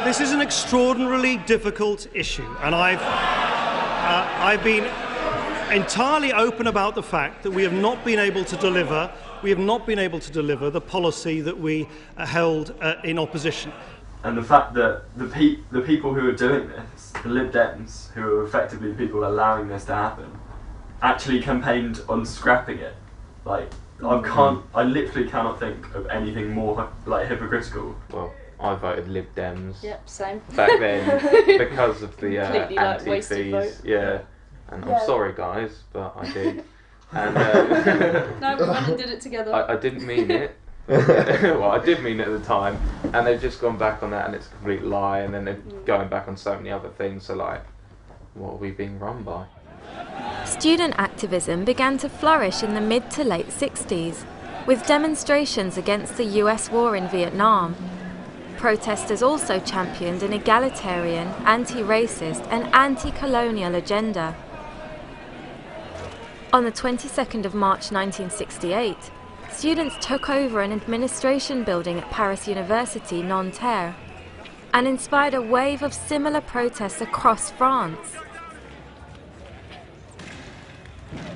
This is an extraordinarily difficult issue, and I've been entirely open about the fact that we have not been able to deliver. We have not been able to deliver the policy that we held in opposition. And the fact that the people who are doing this, the Lib Dems, who are effectively the people allowing this to happen, actually campaigned on scrapping it. Like, I literally cannot think of anything more like hypocritical. Well, I voted Lib Dems. Yep, same. Back then because of the anti-fees. Yeah, and I'm sorry guys, but I did. And no, we went and did it together. I didn't mean it. Well, I did mean it at the time, and they've just gone back on that, and it's a complete lie. And then they're going back on so many other things. So, like, what are we being run by? Student activism began to flourish in the mid to late 60s, with demonstrations against the US war in Vietnam. Protesters also championed an egalitarian, anti-racist and anti-colonial agenda. On the 22nd of March 1968, students took over an administration building at Paris University, Nanterre, and inspired a wave of similar protests across France.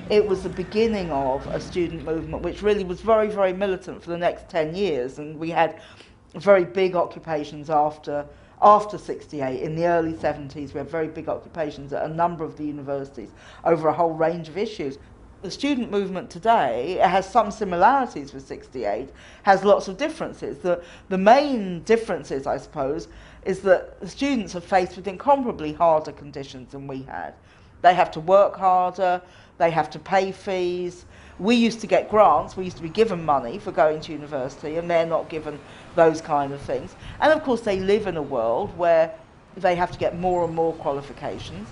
It was the beginning of a student movement which really was very, very militant for the next 10 years, and we had very big occupations after 68. In the early 70s we had very big occupations at a number of the universities over a whole range of issues. The student movement today has some similarities with 68, has lots of differences. The main differences, I suppose, is that the students are faced with incomparably harder conditions than we had. They have to work harder, they have to pay fees. We used to get grants, we used to be given money for going to university, and they're not given those kind of things. And of course they live in a world where they have to get more and more qualifications.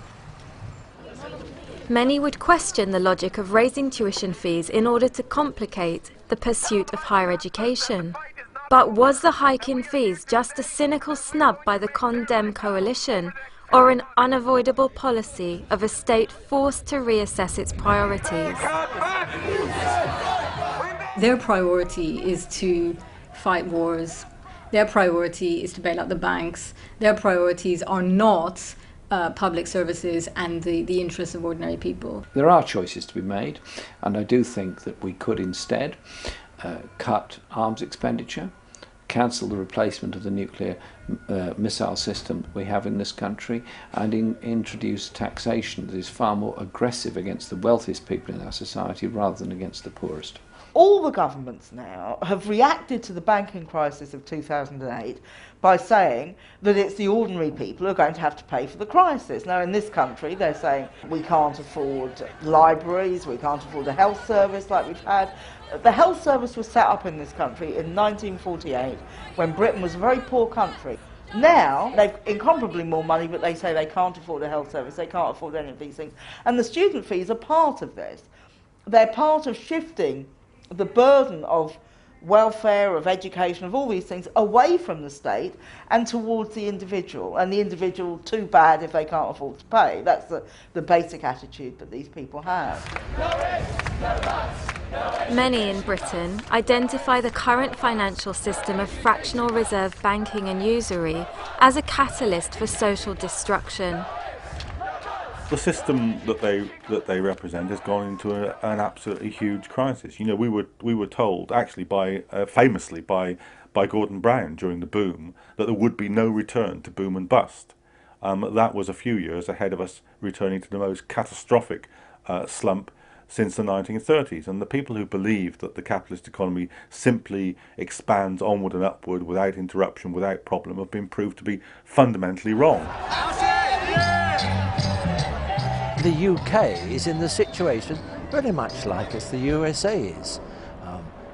Many would question the logic of raising tuition fees in order to complicate the pursuit of higher education. But was the hike in fees just a cynical snub by the Condem coalition, or an unavoidable policy of a state forced to reassess its priorities? Their priority is to fight wars. Their priority is to bail out the banks. Their priorities are not public services and the interests of ordinary people. There are choices to be made, and I do think that we could instead cut arms expenditure, cancel the replacement of the nuclear missile system we have in this country, and introduce taxation that is far more aggressive against the wealthiest people in our society rather than against the poorest. All the governments now have reacted to the banking crisis of 2008 by saying that it's the ordinary people who are going to have to pay for the crisis. Now in this country they're saying we can't afford libraries, we can't afford a health service like we've had. The health service was set up in this country in 1948 when Britain was a very poor country. Now they've incomparably more money, but they say they can't afford a health service, they can't afford any of these things. And the student fees are part of this. They're part of shifting the burden of welfare, of education, of all these things away from the state and towards the individual. And the individual, too bad if they can't afford to pay. That's the basic attitude that these people have. Many in Britain identify the current financial system of fractional reserve banking and usury as a catalyst for social destruction. The system that they represent has gone into an absolutely huge crisis. You know, we were told, actually famously by Gordon Brown during the boom, that there would be no return to boom and bust. That was a few years ahead of us returning to the most catastrophic slump since the 1930s. And the people who believe that the capitalist economy simply expands onward and upward without interruption, without problem, have been proved to be fundamentally wrong. The UK is in the situation very much like as the USA is.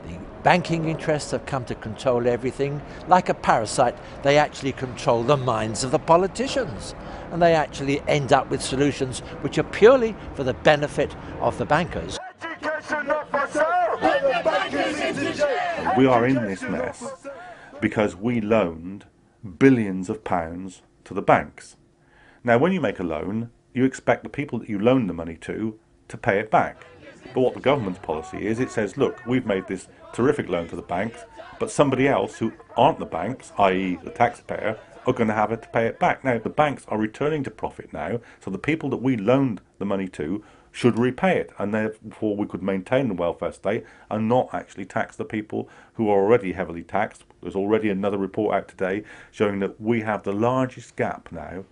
The banking interests have come to control everything. Like a parasite, they actually control the minds of the politicians. And they actually end up with solutions which are purely for the benefit of the bankers. We are in this mess because we loaned billions of pounds to the banks. Now, when you make a loan, you expect the people that you loan the money to pay it back. But what the government's policy is, it says, look, we've made this terrific loan to the banks, but somebody else who aren't the banks, i.e. the taxpayer, are going to have to pay it back. Now, the banks are returning to profit now, so the people that we loaned the money to should repay it, and therefore we could maintain the welfare state and not actually tax the people who are already heavily taxed. There's already another report out today showing that we have the largest gap now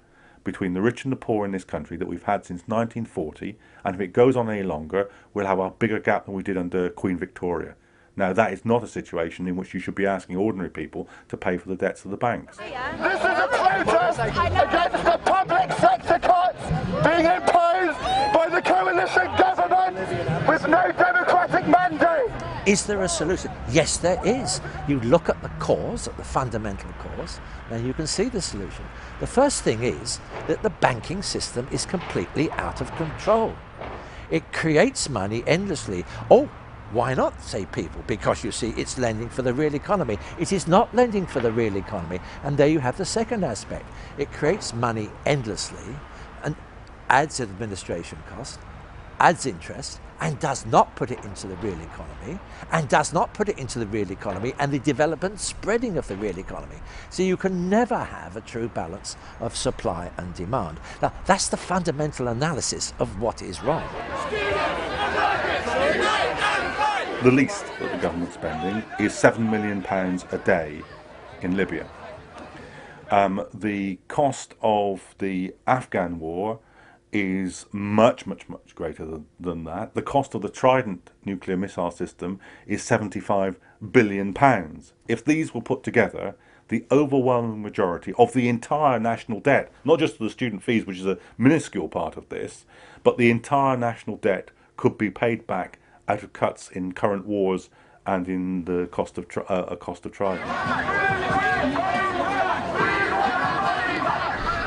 between the rich and the poor in this country that we've had since 1940, and if it goes on any longer, we'll have a bigger gap than we did under Queen Victoria. Now, that is not a situation in which you should be asking ordinary people to pay for the debts of the banks. This is a protest against the public sector cuts being imposed by the coalition government with no democratic mandate. Is there a solution? Yes, there is. You look at the cause, at the fundamental cause, then you can see the solution. The first thing is that the banking system is completely out of control. It creates money endlessly. Oh, why not, say people? Because you see, it's lending for the real economy. It is not lending for the real economy. And there you have the second aspect. It creates money endlessly and adds administration cost, adds interest, and does not put it into the real economy, and does not put it into the real economy and the development spreading of the real economy. So you can never have a true balance of supply and demand. Now, that's the fundamental analysis of what is wrong. The least that the government's spending is £7 million a day in Libya. The cost of the Afghan war is much, much, much greater than that. The cost of the Trident nuclear missile system is £75 billion. If these were put together, the overwhelming majority of the entire national debt, not just the student fees, which is a minuscule part of this, but the entire national debt could be paid back out of cuts in current wars and in the cost of Trident.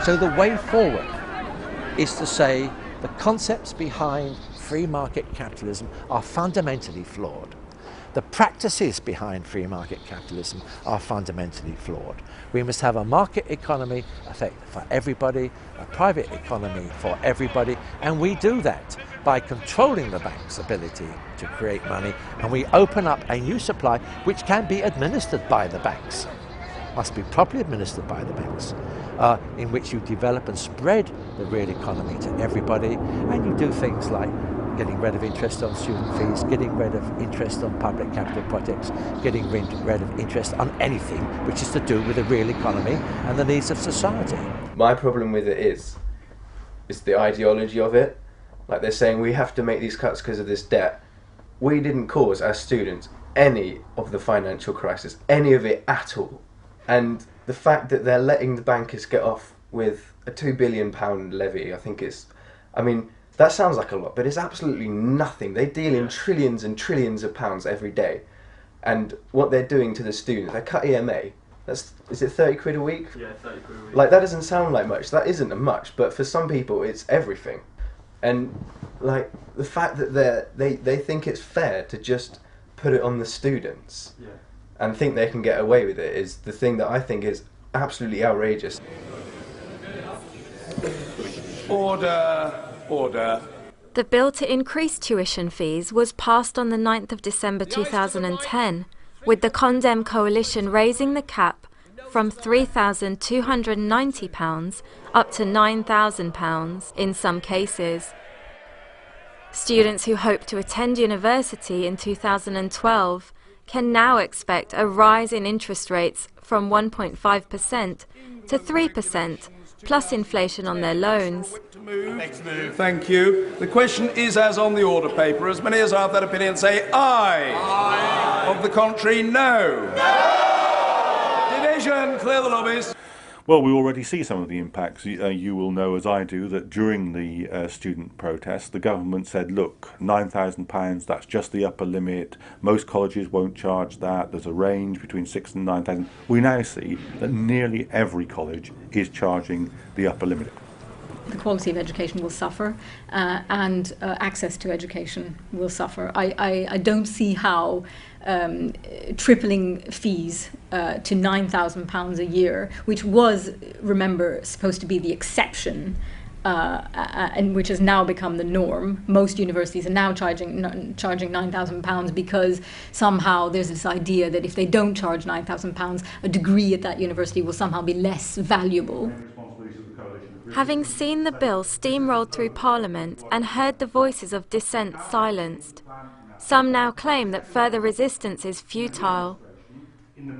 So the way forward is to say the concepts behind free market capitalism are fundamentally flawed. The practices behind free market capitalism are fundamentally flawed. We must have a market economy for everybody, a private economy for everybody, and we do that by controlling the bank's ability to create money, and we open up a new supply which can be administered by the banks, must be properly administered by the banks, in which you develop and spread the real economy to everybody, and you do things like getting rid of interest on student fees, getting rid of interest on public capital projects, getting rid of interest on anything which is to do with the real economy and the needs of society. My problem with it is the ideology of it. Like, they're saying we have to make these cuts because of this debt. We didn't cause, as students, any of the financial crisis, any of it at all. And the fact that they're letting the bankers get off with a £2 billion levy, I mean, that sounds like a lot, but it's absolutely nothing. They deal in trillions and trillions of pounds every day. And what they're doing to the students, they cut EMA. Is it 30 quid a week? Yeah, 30 quid a week. Like, that doesn't sound like much. That isn't much, but for some people, it's everything. And like, the fact that they think it's fair to just put it on the students and think they can get away with it is the thing that I think is absolutely outrageous. Order, order. The bill to increase tuition fees was passed on the 9th of December 2010, with the Condem coalition raising the cap from £3,290 up to £9,000 in some cases. Students who hope to attend university in 2012 can now expect a rise in interest rates from 1.5% to 3%, plus inflation on their loans. Next move. Thank you. The question is as on the order paper. As many as are of that opinion say aye. Aye. Of the contrary, no. Division, clear the lobbies. Well, we already see some of the impacts. You will know, as I do, that during the student protests, the government said, look, £9,000, that's just the upper limit. Most colleges won't charge that. There's a range between 6,000 and 9,000. We now see that nearly every college is charging the upper limit. The quality of education will suffer, and access to education will suffer. I don't see how tripling fees to £9,000 a year, which was, remember, supposed to be the exception, and which has now become the norm. Most universities are now charging £9,000 because somehow there's this idea that if they don't charge £9,000, a degree at that university will somehow be less valuable. Having seen the bill steamrolled through Parliament and heard the voices of dissent silenced, some now claim that further resistance is futile.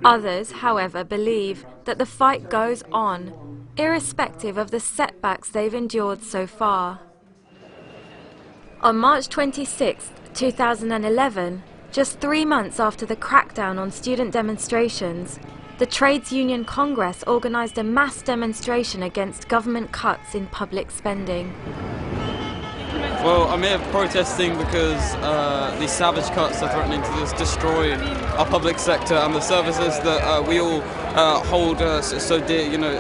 Others, however, believe that the fight goes on, irrespective of the setbacks they've endured so far. On March 26, 2011, just 3 months after the crackdown on student demonstrations, the Trades Union Congress organised a mass demonstration against government cuts in public spending. Well, I'm here protesting because these savage cuts are threatening to destroy our public sector and the services that we all hold so dear. You know,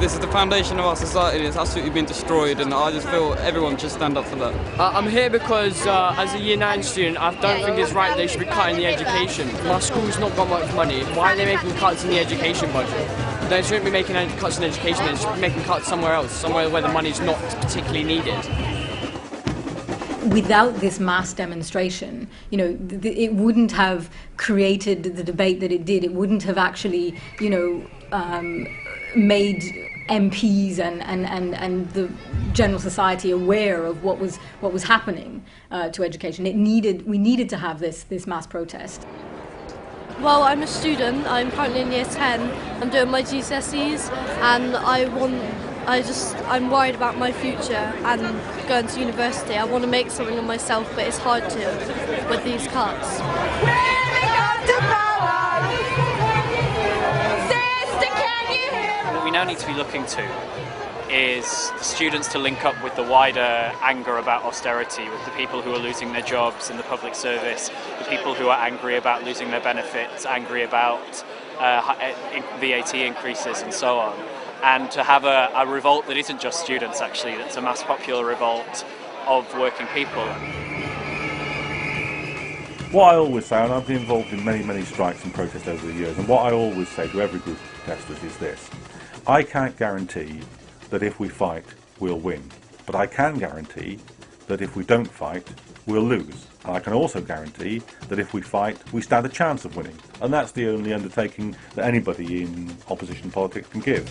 this is the foundation of our society. It's absolutely been destroyed, and I just feel everyone should stand up for that. I'm here because as a Year 9 student, I don't think it's right they should be cutting the education. My school's not got much money. Why are they making cuts in the education budget? They shouldn't be making any cuts in education, they should be making cuts somewhere else, somewhere where the money's not particularly needed. Without this mass demonstration, you know, it wouldn't have created the debate that it did. It wouldn't have actually, you know, made MPs and the general society aware of what was happening to education. We needed to have this mass protest. Well, I'm a student. I'm currently in Year 10. I'm doing my GCSEs, and I'm worried about my future and going to university. I want to make something of myself, but it's hard to with these cuts. What we now need to be looking to is the students to link up with the wider anger about austerity, with the people who are losing their jobs in the public service, the people who are angry about losing their benefits, angry about VAT increases and so on. And to have a revolt that isn't just students, actually, that's a mass popular revolt of working people. What I always say, and I've been involved in many strikes and protests over the years, and what I always say to every group of protesters is this: I can't guarantee that if we fight, we'll win, but I can guarantee that if we don't fight, we'll lose. And I can also guarantee that if we fight, we stand a chance of winning. And that's the only undertaking that anybody in opposition politics can give.